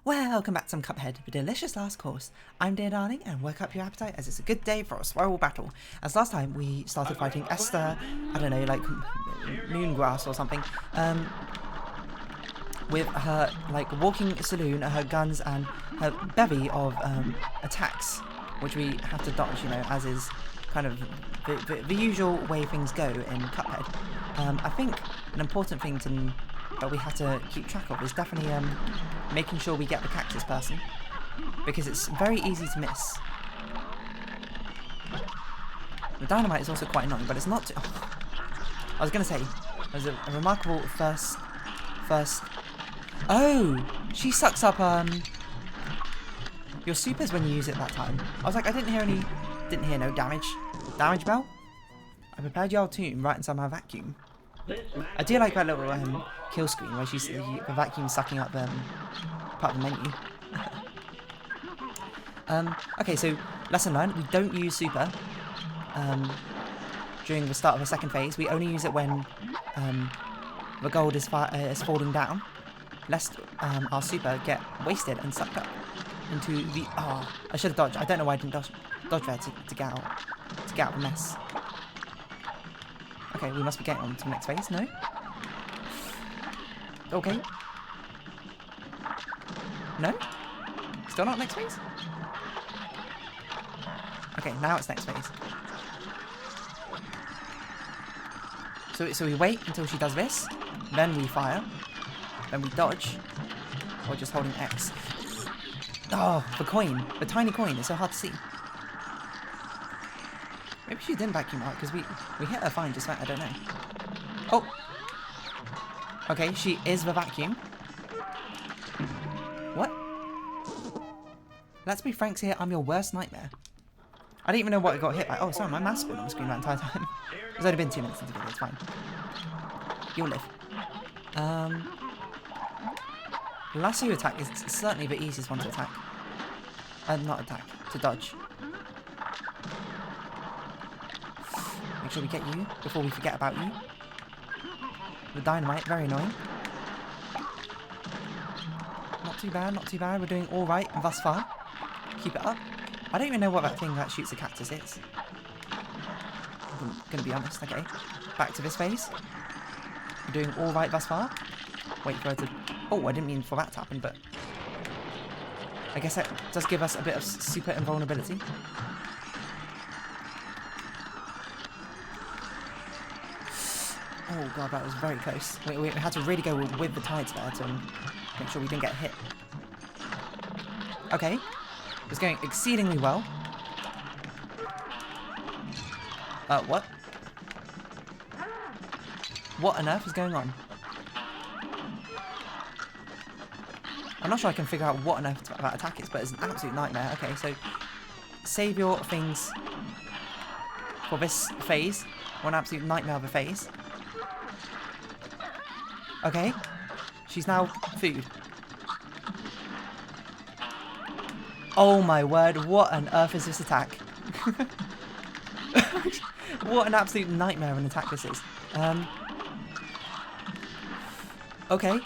Welcome back to some Cuphead, the delicious last course. I'm dear darling, and work up your appetite as it's a good day for a swell battle. As last time we started fighting Esther, I don't know, like Moongrass or something, with her like walking saloon, her guns and her bevy of attacks, which we have to dodge, you know, as is kind of the usual way things go in Cuphead. I think an important thing that we have to keep track of is definitely making sure we get the cactus person, because it's very easy to miss. The dynamite is also quite annoying, but it's not I was going to say, there's a remarkable first... Oh! She sucks up your supers when you use it that time. I was like, I didn't hear no damage. Damage bell? I prepared your tomb right inside my vacuum. I do like that little kill screen where she's the vacuum sucking up part of the menu. Okay, so lesson learned: we don't use super during the start of the second phase. We only use it when the gold is falling down, lest our super get wasted and sucked up into the. Oh, I should have dodged. I don't know why I didn't dodge there to get out of the mess. Okay, we must be getting on to the next phase, no? Okay. No? Still not next phase? Okay, now it's next phase. So we wait until she does this, then we fire, then we dodge, or just holding X. Oh, the coin. The tiny coin is so hard to see. Maybe she didn't vacuum out, because we hit her fine just right, I don't know. Oh! Okay, she is the vacuum. What? Let's be frank here, I'm your worst nightmare. I didn't even know what I got hit by. Oh, sorry, my mouse been on the screen that entire time. It's only been 2 minutes into the video, it's fine. You'll live. Lasso attack is certainly the easiest one to attack. Not attack, to dodge. Make sure we get you before we forget about you. The dynamite, very annoying. Not too bad, not too bad. We're doing alright thus far. Keep it up. I don't even know what that thing that shoots the cactus is. I'm gonna be honest, okay. Back to this phase. We're doing alright thus far. Wait for her to... Oh, I didn't mean for that to happen, but... I guess that does give us a bit of super invulnerability. Oh god, that was very close. We had to really go with the tides there to make sure we didn't get hit. Okay. It's going exceedingly well. What? What on earth is going on? I'm not sure I can figure out what on earth that attack is, but it's an absolute nightmare. Okay, so save your things for this phase. One absolute nightmare of a phase. Okay, she's now food. Oh my word, what on earth is this attack? What an absolute nightmare of an attack this is. Okay.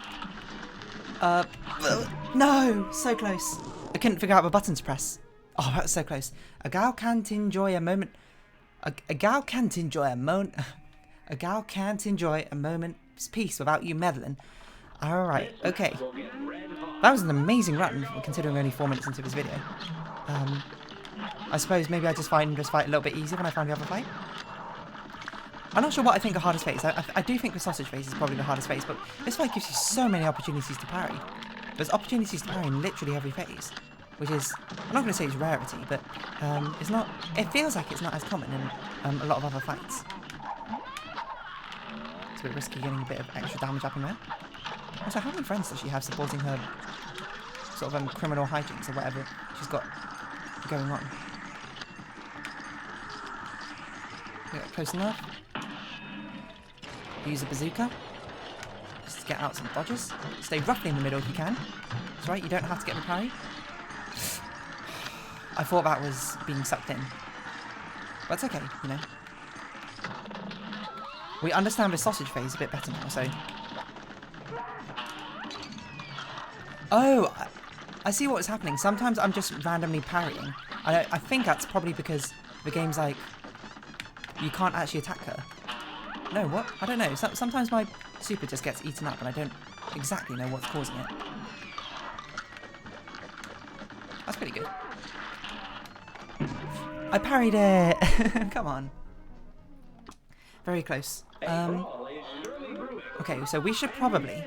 No, so close. I couldn't figure out the button to press. Oh, that was so close. A gal can't enjoy a moment. A gal can't enjoy a moment. A gal can't enjoy a moment's peace without you meddling. Alright, okay. That was an amazing run, considering we're only 4 minutes into this video. I suppose maybe I just find this fight a little bit easier when I find the other fight. I'm not sure what I think the hardest phase. I do think the sausage phase is probably the hardest phase, but this fight gives you so many opportunities to parry. There's opportunities to parry in literally every phase, which is, I'm not going to say it's rarity, but it's not. It feels like it's not as common in a lot of other fights. It's a bit risky getting a bit of extra damage up in there. Also, how many friends does she have supporting her sort of criminal hijinks or whatever she's got going on? Get close enough. Use a bazooka. Just to get out some dodges. Stay roughly in the middle if you can. That's right, you don't have to get the parry. I thought that was being sucked in. But it's okay, you know. We understand the sausage phase a bit better now, so... Oh! I see what's happening. Sometimes I'm just randomly parrying. I think that's probably because the game's like, you can't actually attack her. No, what? I don't know. Sometimes my super just gets eaten up and I don't exactly know what's causing it. That's pretty good. I parried it! Come on. Very close. Okay, so we should probably...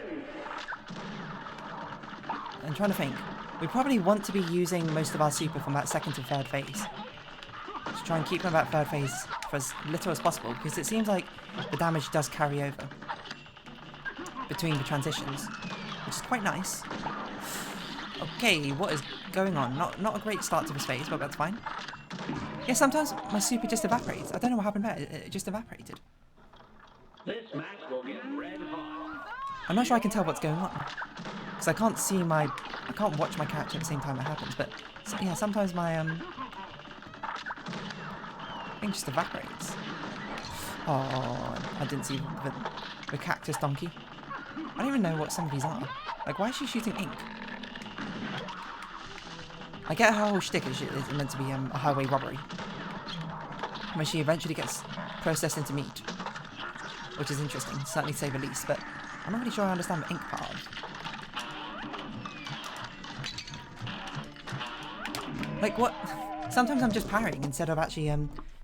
I'm trying to think. We probably want to be using most of our super from that second to third phase. To try and keep them at third phase for as little as possible, because it seems like the damage does carry over between the transitions, which is quite nice. Okay, what is going on? Not a great start to this phase, but that's fine. Yeah, sometimes my super just evaporates. I don't know what happened there. It just evaporated. This match will get red hot. I'm not sure I can tell what's going on. Because I can't see my... I can't watch my character at the same time it happens. But, so, yeah, sometimes my, thing just evaporates. Oh, I didn't see the cactus donkey. I don't even know what some of these are. Like, why is she shooting ink? I get her whole shtick is meant to be a highway robbery. When she eventually gets processed into meat. Which is interesting, certainly to say the least, but I'm not really sure I understand the ink part of. Like, what? Sometimes I'm just parrying instead of actually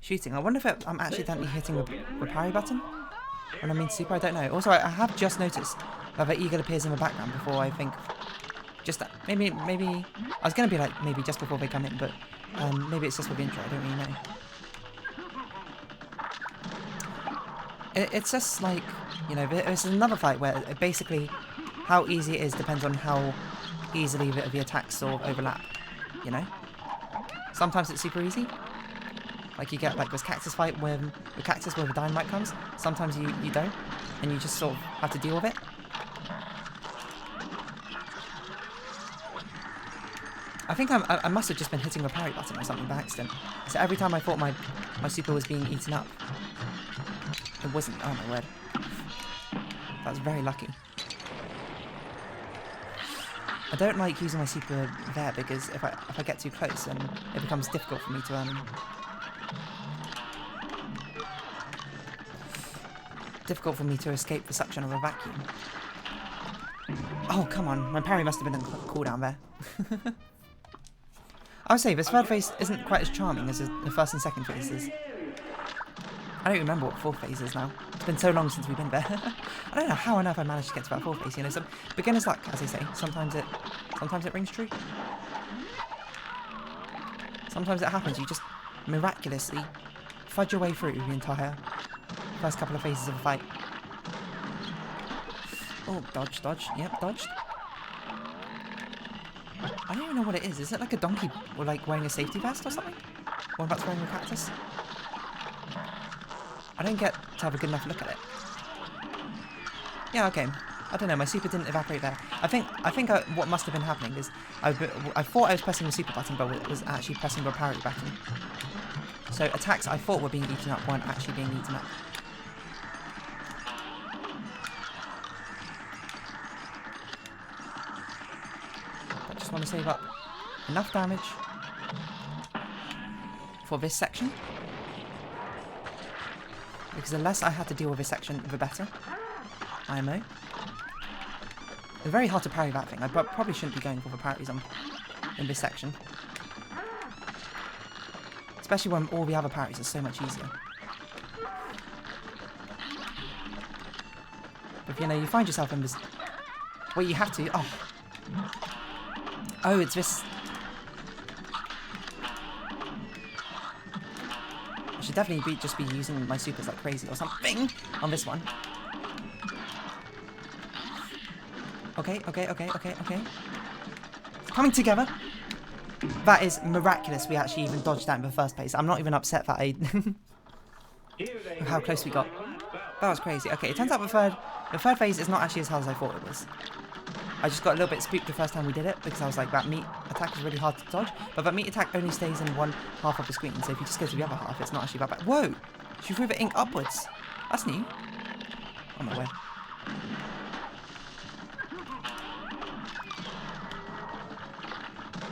shooting. I wonder if I'm accidentally hitting the parry button when I mean super, I don't know. Also, I have just noticed that the eagle appears in the background before I think... Just that. Maybe... I was going to be like, maybe just before they come in, but maybe it's just with the intro, I don't really know. It's just like, you know, there's another fight where basically how easy it is depends on how easily the attacks sort of overlap, you know? Sometimes it's super easy. Like you get like this cactus fight where the cactus where the dynamite comes. Sometimes you don't, and you just sort of have to deal with it. I think I must have just been hitting the parry button or something by accident. So every time I thought my super was being eaten up, it wasn't. Oh my word. That was very lucky. I don't like using my super there because if I get too close, then it becomes difficult for me to escape the suction of a vacuum. Oh come on, my parry must have been on cooldown there. I would say this third phase isn't quite as charming as the first and second phases. I don't remember what the fourth phase is now. It's been so long since we've been there. I don't know how on earth I managed to get to that fourth phase. You know, some beginner's luck, as they say. Sometimes it rings true. Sometimes it happens. You just miraculously fudge your way through the entire first couple of phases of a fight. Oh, dodge. Yep, dodged. I don't even know what it is. Is it like a donkey or like wearing a safety vest or something? Or about wearing a cactus? I don't get to have a good enough look at it. Yeah, okay. I don't know, my super didn't evaporate there. I think what must have been happening is I thought I was pressing the super button, but it was actually pressing the parry button. So attacks I thought were being eaten up weren't actually being eaten up. I just want to save up enough damage for this section. Because the less I had to deal with this section, the better. IMO. It's very hard to parry that thing. I probably shouldn't be going for the parries in this section. Especially when all the other parries are so much easier. But you know, you find yourself in this... Well, you have to... Oh, it's this... I should definitely just be using my supers like crazy or something on this one. Okay. It's coming together. That is miraculous. We actually even dodged that in the first place. I'm not even upset that I... how close we got. That was crazy. Okay, it turns out the third phase is not actually as hard as I thought it was. I just got a little bit spooked the first time we did it because I was like, that meat attack is really hard to dodge. But that meat attack only stays in one half of the screen. So if you just go to the other half, it's not actually that bad. Whoa! She threw the ink upwards. That's new. Oh my word.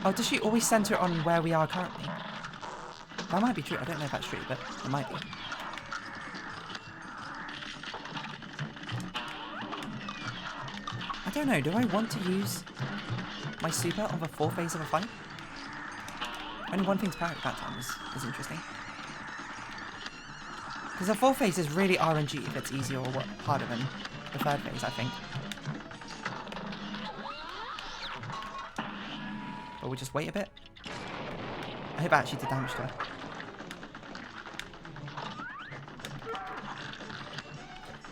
Oh, does she always center it on where we are currently? That might be true. I don't know if that's true, but it might be. I don't know. Do I want to use my super on the 4th phase of a fight? Only one thing to parry at that time is interesting. Because the 4th phase is really RNG if it's easier or harder than the 3rd phase, I think. But we'll just wait a bit. I hope I actually did damage to her.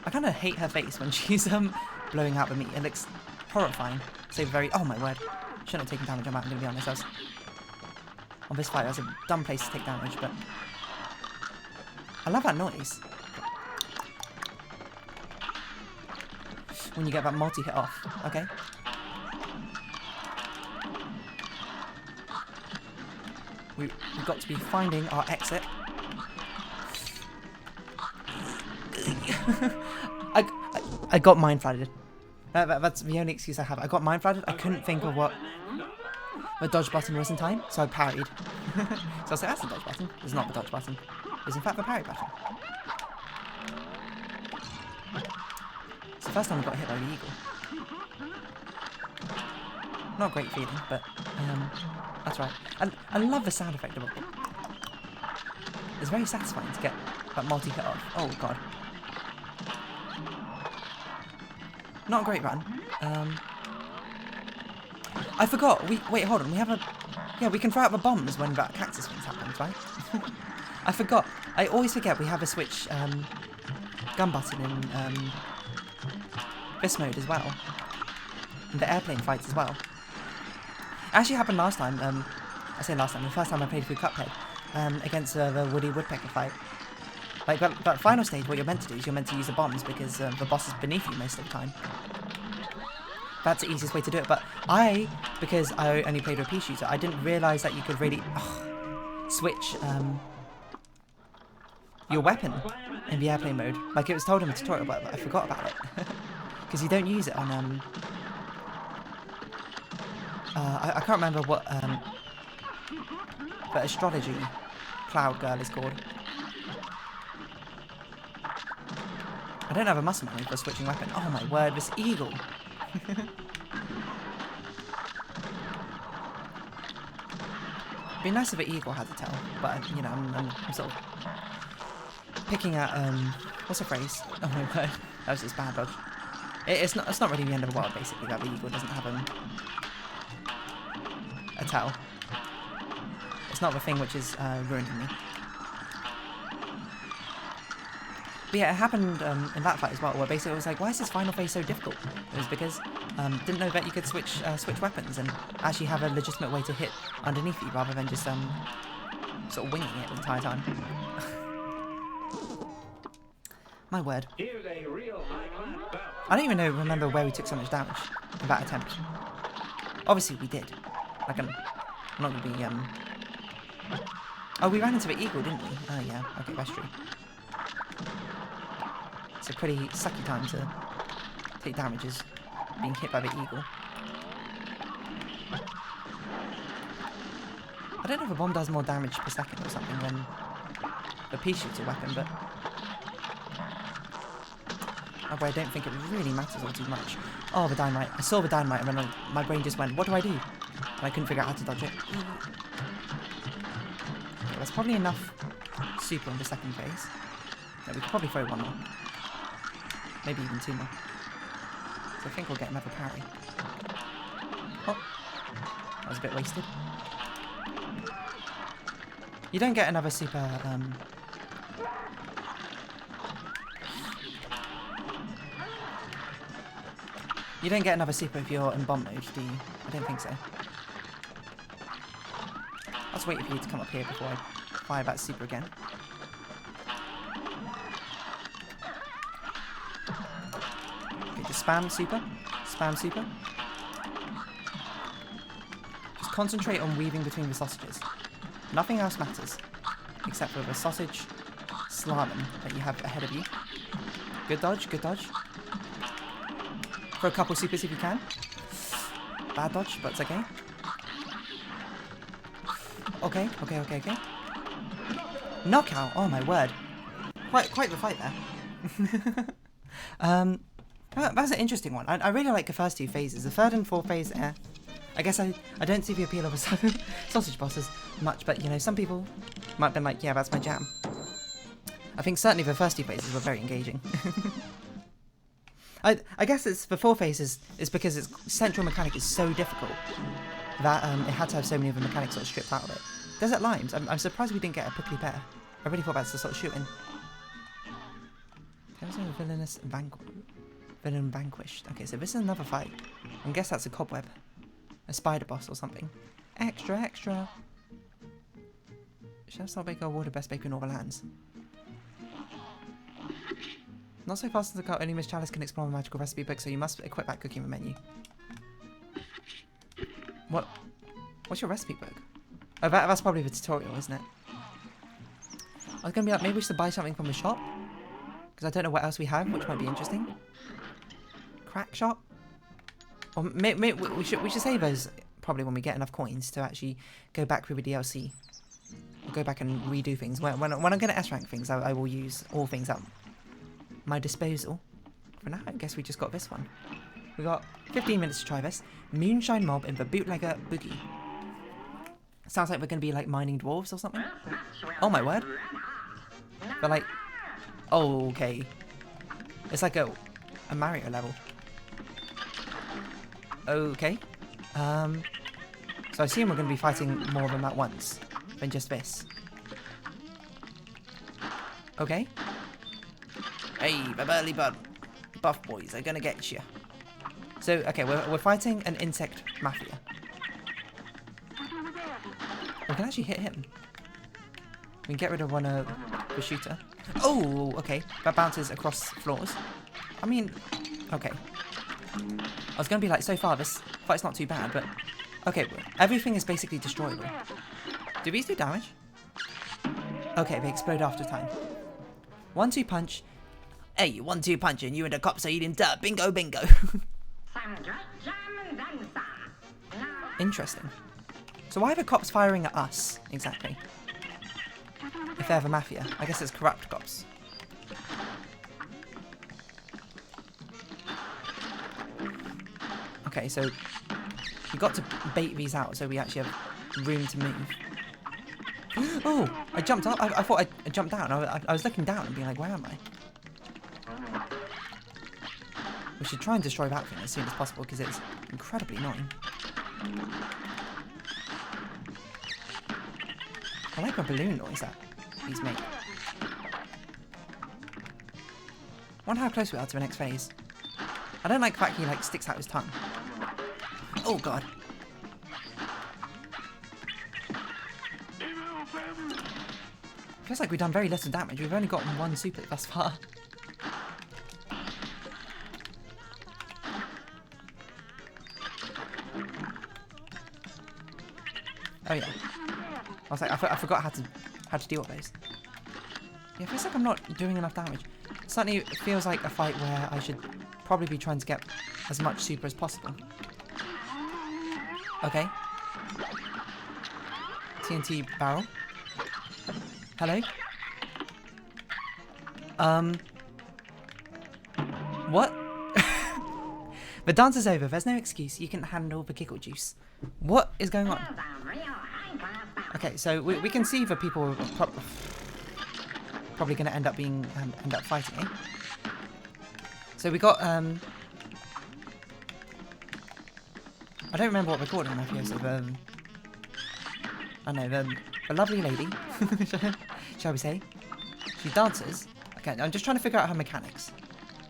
I kind of hate her face when she's blowing out the meat. It looks horrifying. So very... Oh my word. Shouldn't have taken damage on that, I'm going to be honest. On this fight, that was a dumb place to take damage, but... I love that noise. When you get that multi-hit off. Okay. We've got to be finding our exit. I got mind flooded. That's the only excuse I have. I got mind flooded. I couldn't think of what the dodge button was in time, so I parried. So I was like, that's the dodge button. It's not the dodge button. It's in fact the parry button. It's the first time I got hit by the eagle. Not a great feeling, but that's right. And I love the sound effect of it. It's very satisfying to get that multi-hit off. Oh god. Not a great run. I forgot. Wait, hold on. We have a... Yeah, we can throw out the bombs when that cactus thing happens, right? I forgot. I always forget we have a switch gun button in this mode as well. In the airplane fights as well. It actually happened last time. I say last time. The first time I played through Cuphead against the Woody Woodpecker fight. Like, that final stage, what you're meant to do is you're meant to use the bombs because the boss is beneath you most of the time. That's the easiest way to do it, but because I only played with a pea shooter, I didn't realise that you could really switch your weapon in the airplane mode. Like, it was told in the tutorial, but I forgot about it. Because you don't use it on, I can't remember what, the astrology cloud girl is called. I don't have a muscle memory for switching weapon. Oh my word, this eagle. It'd be nice if an eagle had a tail, but you know, I'm sort of picking at what's the phrase? Oh my word, that was just bad dodge. It's not really the end of the world basically that the eagle doesn't have a tail. It's not the thing which is ruining me. But yeah, it happened in that fight as well, where basically I was like, why is this final phase so difficult? It was because didn't know that you could switch weapons and actually have a legitimate way to hit underneath you rather than just sort of winging it the entire time. My word. Here's a real high-class bout. I don't even remember where we took so much damage in that attempt. Obviously we did. Like I'm not gonna be Oh, we ran into the eagle, didn't we? Oh yeah, okay, that's true. It's a pretty sucky time to take damages being hit by the eagle. I don't know if a bomb does more damage per second or something than the pea shooter weapon, but I don't think it really matters all too much. Oh, the dynamite. I saw the dynamite and then my brain just went, what do I do? And I couldn't figure out how to dodge it. Okay, that's probably enough super in the second phase. Yeah, we could probably throw one more. Maybe even two more. So I think we'll get another parry. Oh, that was a bit wasted. You don't get another super, you don't get another super if you're in bomb mode, do you? I don't think so. I'll just wait for you to come up here before I fire that super again. Okay, just spam super. Spam super. Just concentrate on weaving between the sausages. Nothing else matters, except for the sausage slalom that you have ahead of you. Good dodge, good dodge. For a couple supers if you can. Bad dodge, but it's okay. Okay. Knockout. Oh my word. Quite the fight there. That's an interesting one. I really like the first two phases. The third and fourth phase, I guess I don't see the appeal of a sausage boss as much, but you know, some people might have been like, yeah, that's my jam. I think certainly the first two phases were very engaging. I guess it's the fourth phase is because its central mechanic is so difficult that it had to have so many of the mechanics sort of stripped out of it. Desert Limes. I'm surprised we didn't get a prickly pear. I really thought that's the sort of shooting. There's no villain vanquished. Okay, so this is another fight. I guess that's a cobweb. A spider boss or something. Extra. Chef Salt Baker awarded best baker in all the lands. Not so fast as the car, only Miss Chalice can explore the magical recipe book, so you must equip that cooking menu. What's your recipe book? Oh, that's probably the tutorial, isn't it? I was going to be like, maybe we should buy something from the shop. Because I don't know what else we have, which might be interesting. Crack shop? Or we should save those probably when we get enough coins to actually go back through the DLC. We'll go back and redo things. When I'm going to S-rank things, I will use all things at my disposal. For now, I guess we just got this one. We got 15 minutes to try this. Moonshine Mob in the Bootlegger Boogie. Sounds like we're going to be like mining dwarves or something. Oh my word. But like, oh, okay. It's like a Mario level. Okay. So I assume we're going to be fighting more than that once than just this. Okay. Hey, the burly buff boys are going to get you. So, okay, we're fighting an insect mafia. We can actually hit him. We can get rid of one of the shooter. Oh, okay. That bounces across floors. I mean, okay. I was going to be like, so far this fight's not too bad, but... Okay, everything is basically destroyable. Do these do damage? Okay, they explode after time. 1-2 punch. Hey, 1-2 punch and you and the cops are eating dirt. Bingo, bingo. Interesting. So why are the cops firing at us, exactly? If they're the mafia. I guess it's corrupt cops. Okay, so we got to bait these out so we actually have room to move. Oh, I jumped up. I thought I jumped down. I was looking down and being like, where am I? We should try and destroy that thing as soon as possible because it's incredibly annoying. I like the balloon noise that these make. Wonder how close we are to the next phase. I don't like the fact he like sticks out his tongue. Oh god. Feels like we've done very little damage. We've only gotten one super thus far. Oh yeah. I was like, I forgot how to deal with those. Yeah, it feels like I'm not doing enough damage. Certainly it feels like a fight where I should probably be trying to get as much super as possible. Okay. TNT barrel. Hello? What? The dance is over. There's no excuse. You can handle the giggle juice. What is going on? Okay, so we can see that people are probably going to end up fighting. Eh? So we got I don't remember what we're called in mafioso. I know the lovely lady, shall we say? She dances. Okay, I'm just trying to figure out her mechanics.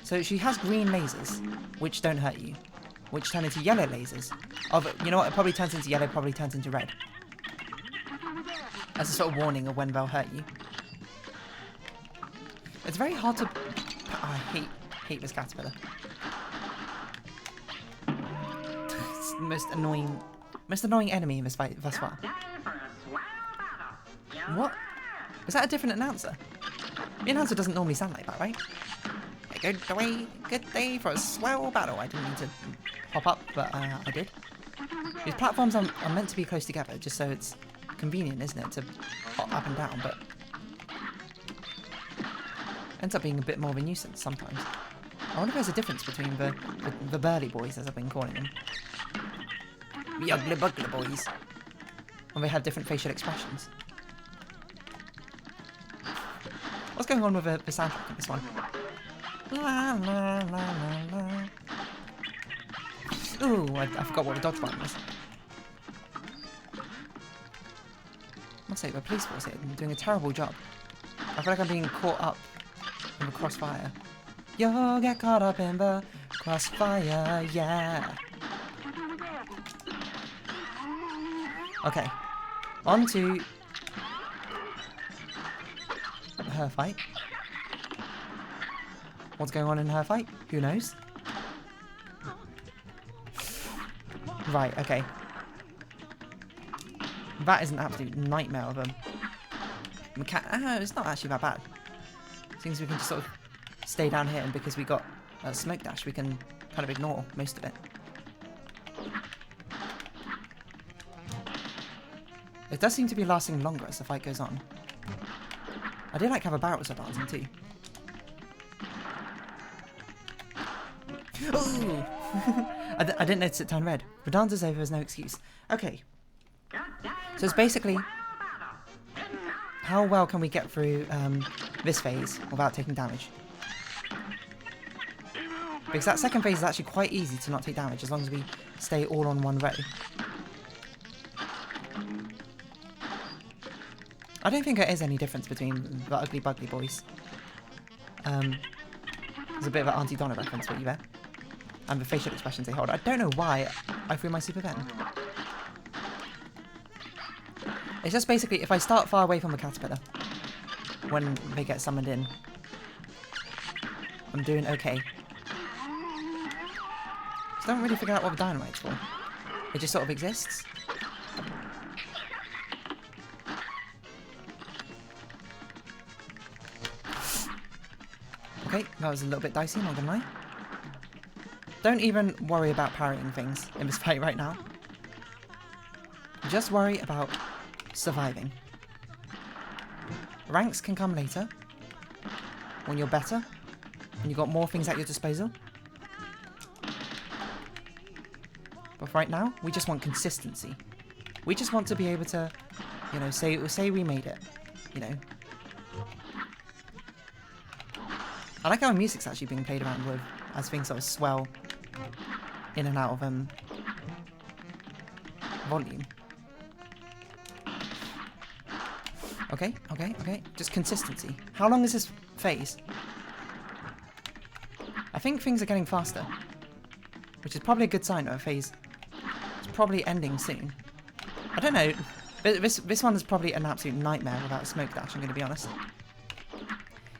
So she has green lasers, which don't hurt you, which turn into yellow lasers. You know what? It probably turns into yellow, probably turns into red. As a sort of warning of when they'll hurt you. It's very hard to... Oh, I hate this caterpillar. It's the most annoying enemy in this fight thus far. What? Is that a different announcer? The announcer doesn't normally sound like that, right? Good day for a swell battle. I didn't mean to hop up, but I did. These platforms are meant to be close together, just so it's convenient, isn't it, to hop up and down, but ends up being a bit more of a nuisance sometimes. I wonder if there's a difference between the burly boys, as I've been calling them. The ugly bugly boys. And they have different facial expressions. What's going on with the soundtrack in this one? La la la la la. Ooh, I forgot what the dodge button was. I must say, the police force here are doing a terrible job. I feel like I'm being caught up in the crossfire. You'll get caught up in the crossfire, yeah. Okay, on to her fight. What's going on in her fight? Who knows? Right, okay. That is an absolute nightmare of them. It's not actually that bad. Seems we can just sort of stay down here, and because we got a smoke dash, we can kind of ignore most of it. It does seem to be lasting longer as the fight goes on. I do like how the barrels are dancing too. Ooh! I didn't notice it turned red. The dance is over, there's no excuse. Okay. So it's basically, how well can we get through this phase without taking damage? Because that second phase is actually quite easy to not take damage as long as we stay all on one row. I don't think there is any difference between the ugly bugly boys. There's a bit of an Auntie Donna reference for you there. And the facial expressions they hold. I don't know why I threw my super pen. It's just basically, if I start far away from the caterpillar, when they get summoned in, I'm doing okay. Just don't really figure out what the dynamite's for. It just sort of exists. Okay, that was a little bit dicey, not gonna lie. Don't even worry about parrying things in this fight right now. Just worry about surviving. Ranks can come later, when you're better, when you've got more things at your disposal. But right now, we just want consistency. We just want to be able to, you know, say we made it, you know. I like how the music's actually being played around with as things sort of swell in and out of volume. Okay. Just consistency. How long is this phase? I think things are getting faster, which is probably a good sign of a phase. It's probably ending soon. I don't know. This one is probably an absolute nightmare without a smoke dash, I'm going to be honest.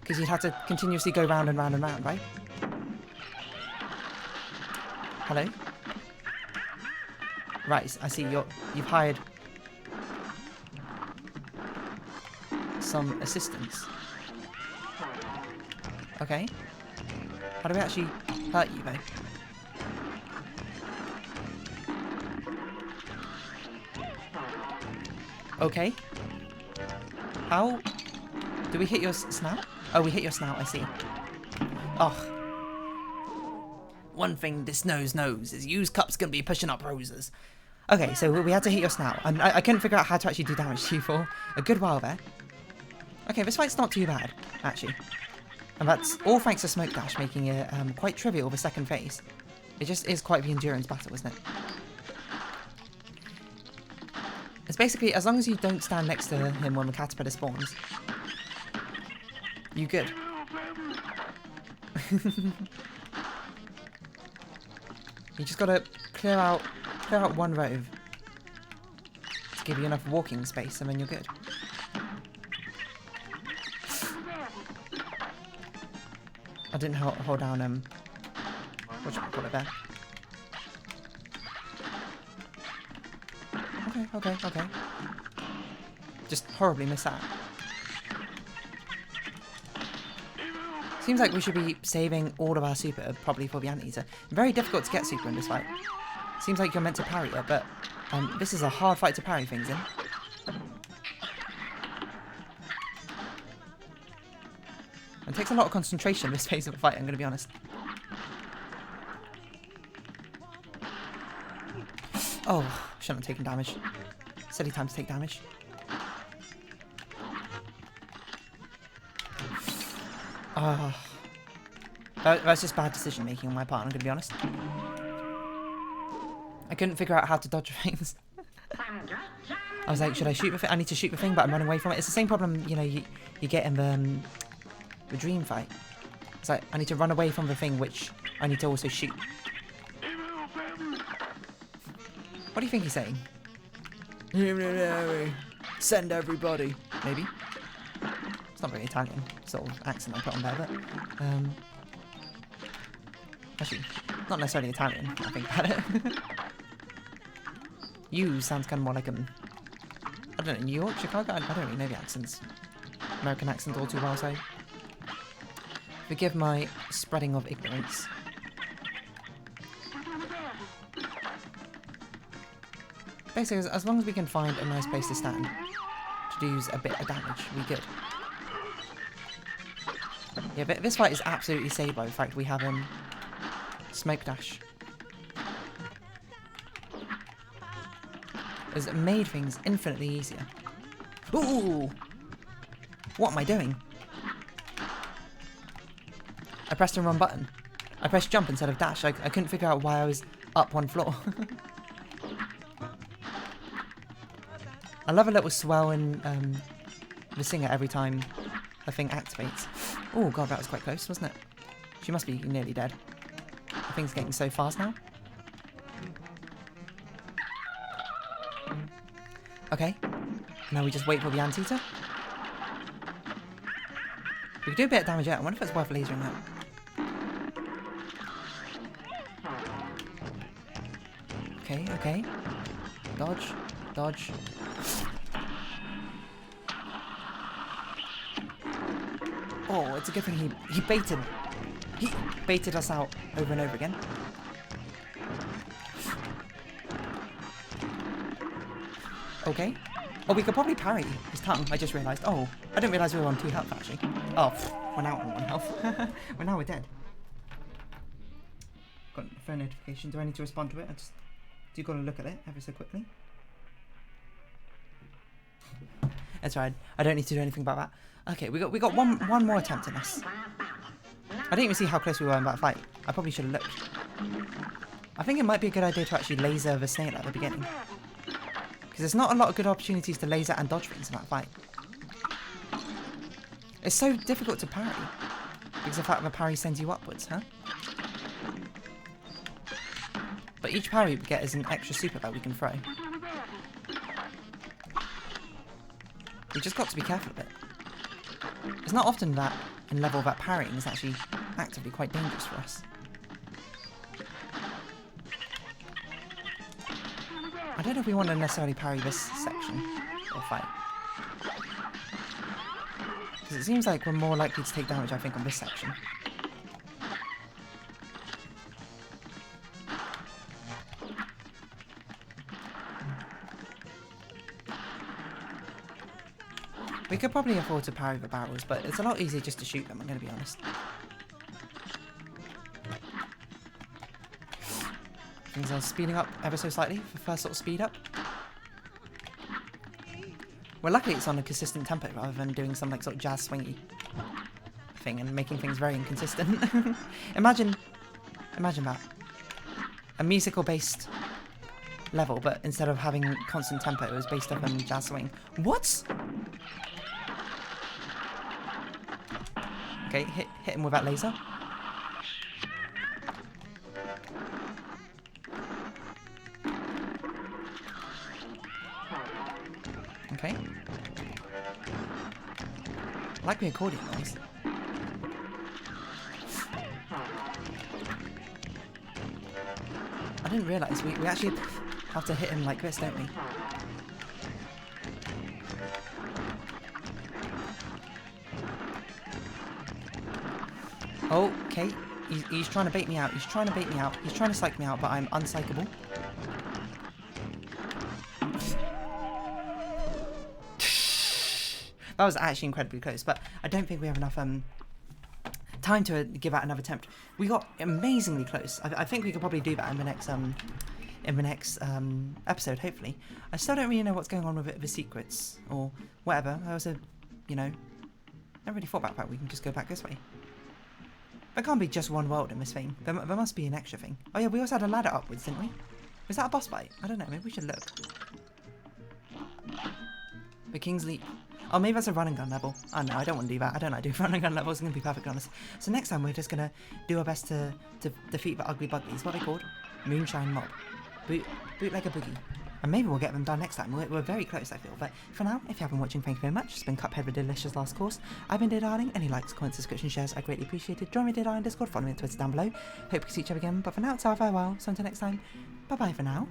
Because you'd have to continuously go round and round and round, right? Hello? Right, I see you've hired some assistance. Okay. How do we actually hurt you, though? Okay. How? Do we hit your snout? Oh, we hit your snout, I see. Oh. One thing this nose knows is used cup's gonna be pushing up roses. Okay, so we had to hit your snout, and I couldn't figure out how to actually do damage to you for a good while there. Okay, this fight's not too bad, actually. And that's all thanks to Smoke Dash making it quite trivial the second phase. It just is quite the endurance battle, isn't it? It's basically, as long as you don't stand next to him when the caterpillar spawns, you good. You just gotta clear out one row to give you enough walking space, and then you're good. I didn't hold down what should I call it there? Okay. Just horribly missed that. Seems like we should be saving all of our super probably for the anteater. Very difficult to get super in this fight. Seems like you're meant to parry it, but this is a hard fight to parry things in. It takes a lot of concentration this phase of a fight, I'm going to be honest. Oh, shouldn't have taken damage. Silly time to take damage. Oh. That's just bad decision making on my part, I'm going to be honest. I couldn't figure out how to dodge things. I was like, should I shoot the thing? I need to shoot the thing, but I'm running away from it. It's the same problem, you know, you get in the dream fight. It's like, I need to run away from the thing, which I need to also shoot. What do you think he's saying? Send everybody. Maybe. It's not very Italian sort of accent I put on there, but... actually, not necessarily Italian, I think about it. You sounds kind of more like I don't know, New York, Chicago? I don't really know the accents. American accent all too well, so... Forgive my spreading of ignorance. Basically, as long as we can find a nice place to stand, to do a bit of damage, we good. Yeah, but this fight is absolutely saved by the fact we have Smoke Dash. It's made things infinitely easier. Ooh! What am I doing? I pressed the wrong button. I pressed jump instead of dash. I couldn't figure out why I was up one floor. I love a little swell in the singer every time the thing activates. Oh god, that was quite close, wasn't it? She must be nearly dead. The thing's getting so fast now. Okay. Now we just wait for the anteater. We could do a bit of damage out. I wonder if it's worth lasering out. Okay, okay. Dodge, dodge. Oh, it's a good thing he baited us out over and over again. Okay. Oh, we could probably parry his tongue, I just realised. Oh, I didn't realise we were on 2 health, actually. Oh, we're now on 1 health. Well, now we're dead. Got a phone notification. Do I need to respond to it? I just do got to look at it ever so quickly. That's right. I don't need to do anything about that. Okay, we got one more attempt in this. I didn't even see how close we were in that fight. I probably should have looked. I think it might be a good idea to actually laser the snail at the beginning. Because there's not a lot of good opportunities to laser and dodge things in that fight. It's so difficult to parry. Because the fact that the parry sends you upwards, huh? But each parry we get is an extra super that we can throw. We just got to be careful of it. It's not often that in level that parrying is actually actively quite dangerous for us. I don't know if we want to necessarily parry this section or fight. Because it seems like we're more likely to take damage, I think, on this section. We could probably afford to parry the barrels, but it's a lot easier just to shoot them, I'm going to be honest. Things are speeding up ever so slightly for first sort of speed up. Well, luckily it's on a consistent tempo rather than doing some like sort of jazz swingy thing and making things very inconsistent. Imagine that. A musical based level, but instead of having constant tempo, it was based up on jazz swing. What? Okay, hit him with that laser. Okay. I like the accordion noise. I didn't realise we actually have to hit him like this, don't we? Okay, he's trying to bait me out. He's trying to bait me out. He's trying to psych me out, but I'm unpsychable. That was actually incredibly close, but I don't think we have enough time to give out another attempt. We got amazingly close. I think we could probably do that in the next episode, hopefully. I still don't really know what's going on with it, the secrets or whatever. I also, you know, never really thought about that. We can just go back this way. There can't be just one world in this thing. There must be an extra thing. Oh yeah, we also had a ladder upwards, didn't we? Was that a boss fight? I don't know. Maybe we should look. The King's Leap. Oh, maybe that's a run and gun level. Oh no, I don't want to do that. I don't like doing run and gun levels. I'm going to be perfectly honest. So next time we're just going to do our best to defeat the ugly buggies. What are they called? Moonshine Mob. Bootlegger Boogie. And maybe we'll get them done next time. We're very close, I feel. But for now, if you have been watching, thank you very much. It's been Cuphead, the delicious last course. I've been Dear Darling. Any likes, comments, subscription, shares, I greatly appreciate it. Join me, Dear Darling Discord. Follow me on Twitter down below. Hope we see each other again. But for now, it's our farewell. So until next time, bye-bye for now.